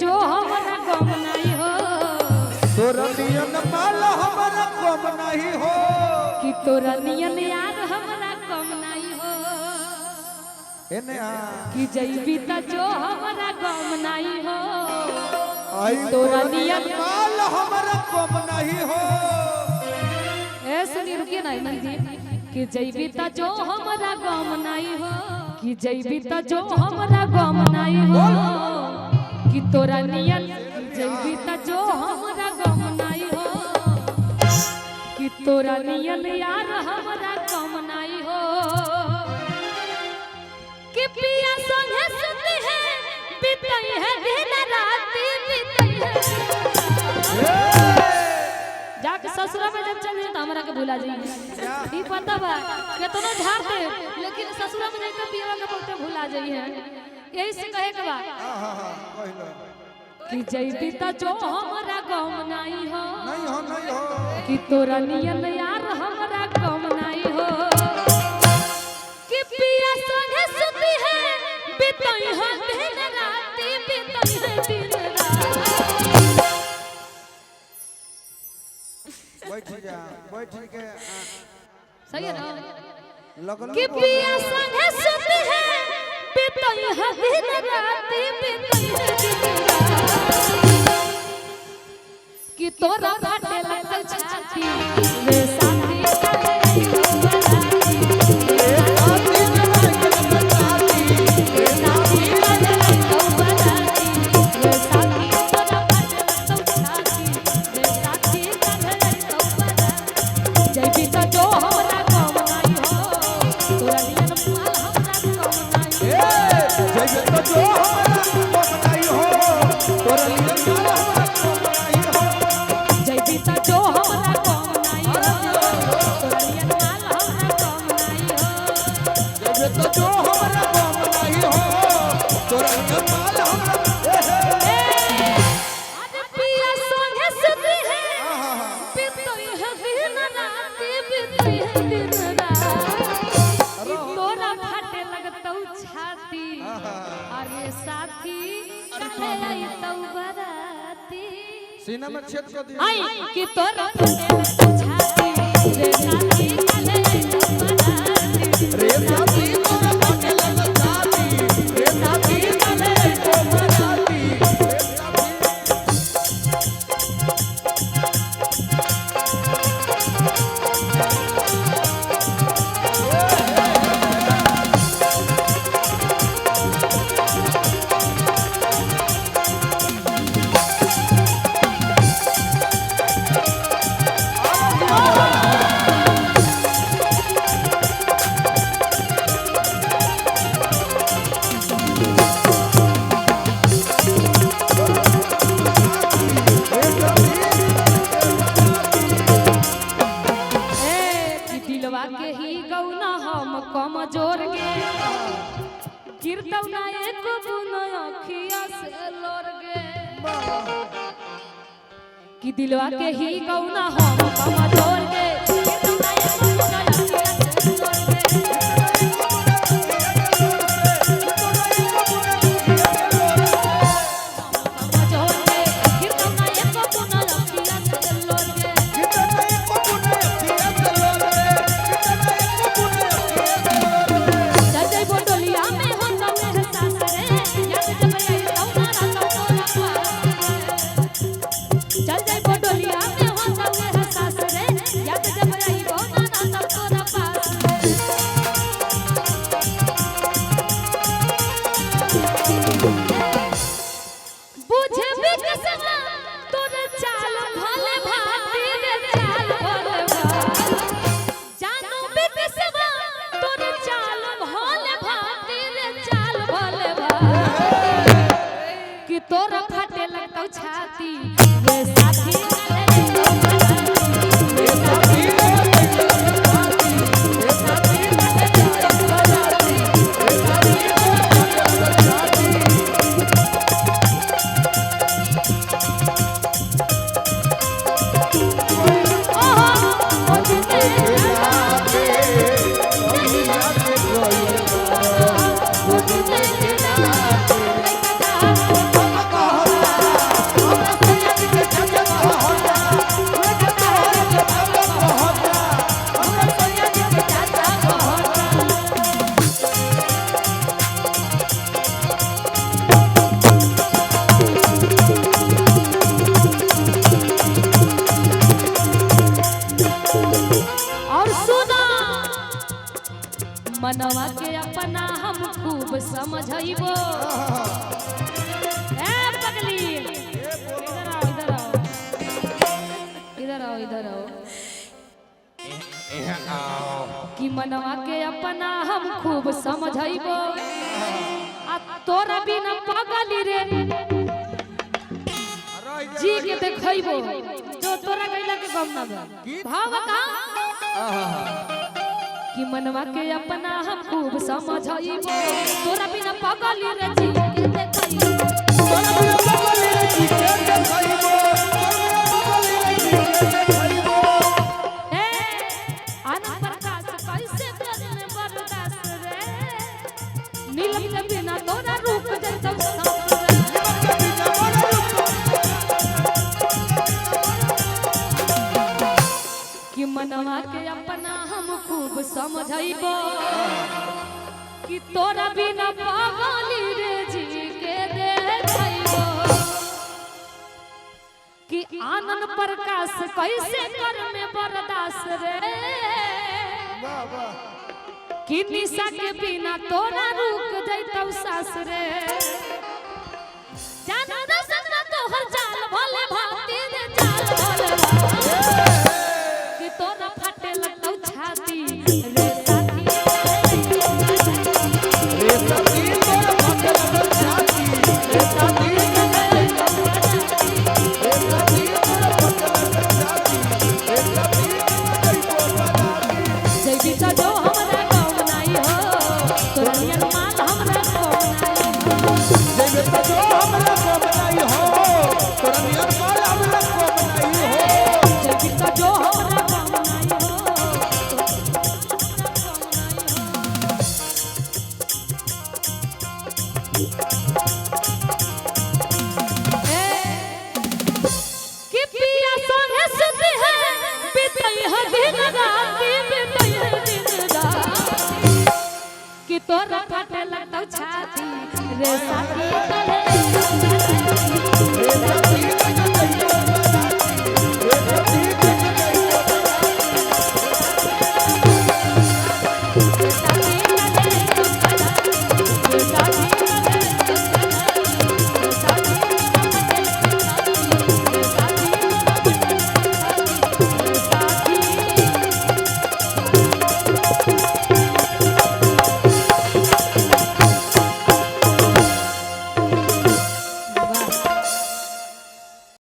जो हमारा गम नहीं हो तोरा नियन माल हमारा कम नहीं हो कि तोरा नियन यार हमारा कम नहीं हो एने आ कि जैबी त जो हमारा गम नहीं हो आई तोरा नियन माल हमारा कम नहीं हो ए सुनी रुकिए ना इमन जी कि जैबी त जो हमारा गम नहीं हो कि जैबी त जो हमारा गम नहीं हो कि तोरा नियन जैबी त जो हमारा गम नहीं हो कि तोरा नियन यार हमारा गम नहीं हो कि पिया संगे सुती है बीतई है दिन रात बीतई है जाके ससुरा में जब चल तो हमरा के भुला जाइए ई पता बा केतनो झाड़ते लेकिन ससुरा में जाके पिया के बहुते भुला जाइए यही से कहे के बा हां कहलो कि जैबी त जो हमरा गम नहीं हो नहीं हो कि तोरा नियन यार हमरा गम नहीं हो कि पिया संगे सुती है बीतई है दिन रात बीतई है दिन रात बैठ के सही है ना लगल कि पिया संगे सुती है बीतई है दिन रात बीतई है दिन रात कि तोरा फाटे लगल छाती रे साथी सीना में छेद कर दिया आई कि तोरा छाती रे साथी काले रे साथी तोरा फाटे लगल छाती रे साथी काले तो मनाती कमजोर गे गिरतौ ना एको बुनो अखिया से लोर गे कि दिलवा के ही गौना हम कमजोर गे गिरतौ ना एको बुनो अखिया से लोर तोरा फाटे लगतौ छाती रे साथी समझाइबो ए पगली इधर आओ इधर आओ इधर आओ इधर आओ कि मनवा के अपना हम खूब समझाइबो आ तोरा बिना पगली रे जी के देखइबो जो तोरा गइला के गम ना बा भाव का कि मनवा के अपना हम खूब समझाइबो तोरा बिना पगली रे जी के देखइबो तोरा बिना पगली रे जी के देखइबो ए आनंद प्रकाश कैसे करने बर्दाश्त रे नीलम के बिना तोरा रुक जइतौ कि मनवा के अपना हम खूब समझाइबो कि तोरा बिना पगली रे जी के देखइबो कि आनंद प्रकाश कैसे कर में बर्दाश्त रे कि निशा के बिना तोरा रुक जइतौ सास रे जाना दसन तोहर जाल भले भाती रे जाल भले कि तोरा फटे लगतौ छाती रे साथी तोरा फटे लगतौ छाती रे साथी जैबीता जो हमरा गाँव नहीं हो तोरा नियन माल हमरा को जैबीता जो हमरा गाँव नहीं हो तोरा नियन माल हमरा को नहीं हो जैबीता जो हमरा गाँव नहीं हो कि पिया संगे सुते है बितई है दिन राती बितई है दिन राती कि तोरा फटे लगतौ छाती रे साथी कहे